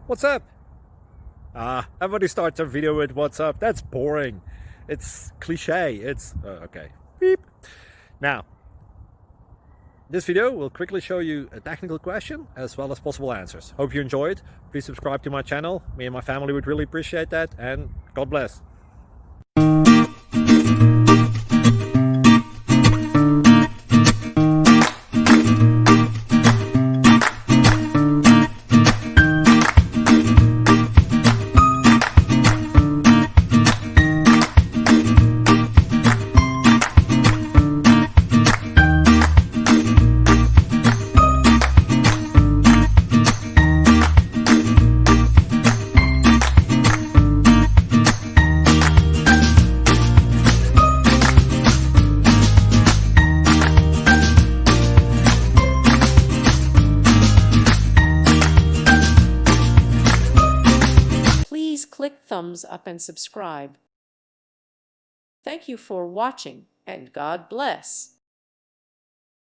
What's up? Everybody starts a video with what's up. That's boring. It's cliche. Okay. Beep. Now, this video will quickly show you a technical question as well as possible answers. Hope you enjoy it. Please subscribe to my channel. Me and my family would really appreciate that, and God bless. Please click thumbs up and subscribe. Thank you for watching, and God bless.